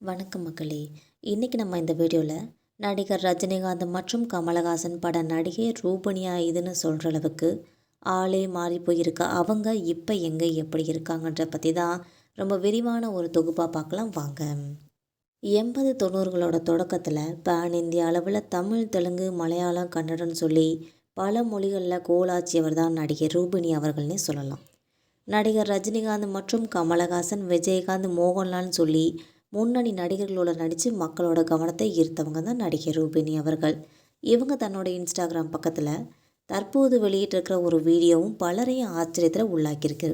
வணக்கம் மக்களே. இன்றைக்கி நம்ம இந்த வீடியோவில் நடிகர் ரஜினிகாந்த் மற்றும் கமலஹாசன் பட நடிகை ரூபனியா இதுன்னு சொல்கிற அளவுக்கு ஆளே மாறி போயிருக்க அவங்க இப்போ எங்கே எப்படி இருக்காங்கன்ற பற்றி தான் ரொம்ப விரிவான ஒரு தொகுப்பாக பார்க்கலாம் வாங்க. 80-90களோட தொடக்கத்தில் பேன் இந்திய அளவில் தமிழ், தெலுங்கு, மலையாளம், கன்னடம்னு சொல்லி பல மொழிகளில் கோலாச்சியவர் தான் நடிகை ரூபினி அவர்கள்னே சொல்லலாம். நடிகர் ரஜினிகாந்த் மற்றும் கமலஹாசன், விஜயகாந்த், மோகன்லால்னு சொல்லி முன்னணி நடிகர்களோட நடித்து மக்களோட கவனத்தை ஈர்த்தவங்க தான் நடிகை ரூபினி அவர்கள். இவங்க தன்னோட இன்ஸ்டாகிராம் பக்கத்தில் தற்போது வெளியிட்டிருக்கிற ஒரு வீடியோவும் பலரையும் ஆச்சரியத்தில் உள்ளாக்கியிருக்கு.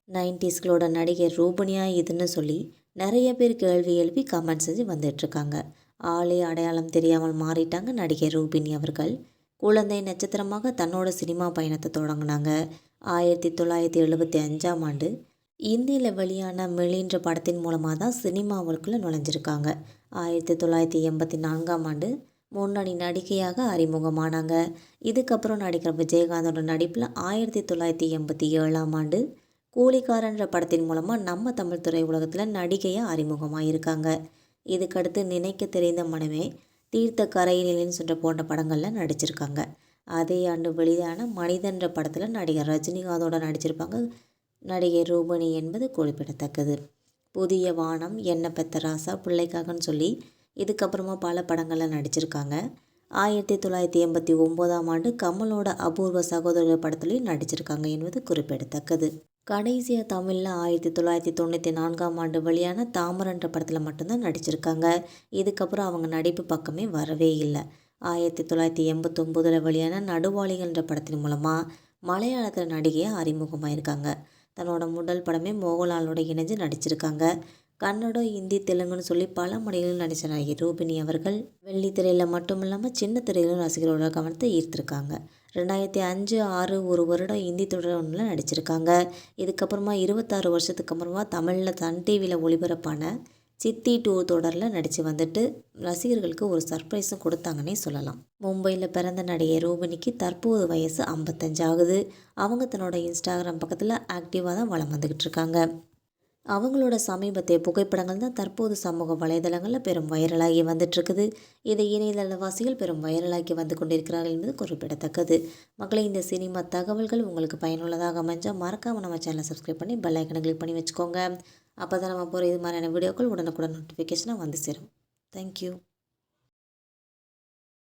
90ஸ்களோட நடிகை ரூபினியா இதுன்னு சொல்லி நிறைய பேர் கேள்வி எழுப்பி கமெண்ட் செஞ்சு வந்துட்டுருக்காங்க. ஆளே அடையாளம் தெரியாமல் மாறிட்டாங்க நடிகை ரூபினி அவர்கள். குழந்தை நட்சத்திரமாக தன்னோட சினிமா பயணத்தை தொடங்கினாங்க. 1975ஆம் ஆண்டு இந்தியில் வெளியான மிலின்ற படத்தின் மூலமாக தான் சினிமாவுக்குள்ளே நுழைஞ்சிருக்காங்க. 1984ஆம் ஆண்டு முன்னணி நடிகையாக அறிமுகமானாங்க. இதுக்கப்புறம் நடிகர் விஜயகாந்தோட நடிப்பில் 1987ஆம் ஆண்டு கூலிக்காரன்ற படத்தின் மூலமாக நம்ம தமிழ் திரை உலகத்தில் நடிகையாக அறிமுகமாகியிருக்காங்க. இதுக்கடுத்து நினைக்க தெரிந்த மனமே, தீர்த்த கரையினிலின்னு சொல்கிற போன்ற படங்களில் நடிச்சிருக்காங்க. அதே ஆண்டு வெளியான மனிதன்ற படத்தில் நடிகர் ரஜினிகாந்தோட நடிச்சிருப்பாங்க நடிகை ரூபினி என்பது குறிப்பிடத்தக்கது. புதிய வானம், என்ன பெத்த ராசா, பிள்ளைக்காகன்னு சொல்லி இதுக்கப்புறமா பல படங்களில் நடிச்சிருக்காங்க. 1989ஆம் ஆண்டு கமலோட அபூர்வ சகோதரர் படத்துலையும் நடிச்சிருக்காங்க என்பது குறிப்பிடத்தக்கது. கடைசியாக தமிழில் 1994ஆம் ஆண்டு வெளியான தாமரன்ற படத்தில் மட்டும்தான் நடிச்சிருக்காங்க. இதுக்கப்புறம் அவங்க நடிப்பு பக்கமே வரவே இல்லை. 1989 வெளியான நடுவாளிகள்ன்ற படத்தின் மூலமாக மலையாளத்தில் நடிகையாக அறிமுகமாயிருக்காங்க. தன்னோட முதல் படமே மோகன்லாலோட இணைஞ்சு நடிச்சிருக்காங்க. கன்னடம், ஹிந்தி, தெலுங்குன்னு சொல்லி பல மொழிகளில் நடித்த நடிகை ரூபினி அவர்கள் வெள்ளித்திரையில் மட்டும் இல்லாமல் சின்ன திரையிலும் ரசிகர்களோட கவனத்தை ஈர்த்திருக்காங்க. 2005-6 ஒரு வருடம் ஹிந்தி தொடர் ஒன்றில் நடிச்சிருக்காங்க. இதுக்கப்புறமா 26 வருஷத்துக்கு அப்புறமா தமிழில் சன் டிவியில் ஒளிபரப்பான சித்தி 2 தொடரில் நடித்து வந்துட்டு ரசிகர்களுக்கு ஒரு சர்ப்ரைஸும் கொடுத்தாங்கன்னே சொல்லலாம். மும்பையில் பிறந்த நடிகை ரூபினிக்கு தற்போது வயசு 55 ஆகுது. அவங்க தன்னோட இன்ஸ்டாகிராம் பக்கத்தில் ஆக்டிவாக தான் வலம் வந்துக்கிட்டு இருக்காங்க. அவங்களோட சமீபத்திய புகைப்படங்கள் தான் தற்போது சமூக வலைதளங்களில் பெரும் வைரலாகி வந்துட்டுருக்குது. இதை இணையதளவாசிகள் பெரும் வைரலாகி வந்து கொண்டிருக்கிறார்கள் என்பது குறிப்பிடத்தக்கது. மக்களை, இந்த சினிமா தகவல்கள் உங்களுக்கு பயனுள்ளதாக அமைஞ்சால் மறக்காமல் நம்ம சேனலை சப்ஸ்கிரைப் பண்ணி பெல் ஐக்கனை கிளிக் பண்ணி வச்சுக்கோங்க. அப்போ தான் நம்ம போகிற இது மாதிரியான வீடியோக்கள் உடனுக்குடன் நோட்டிஃபிகேஷனாக வந்து சேரும். தேங்க்யூ.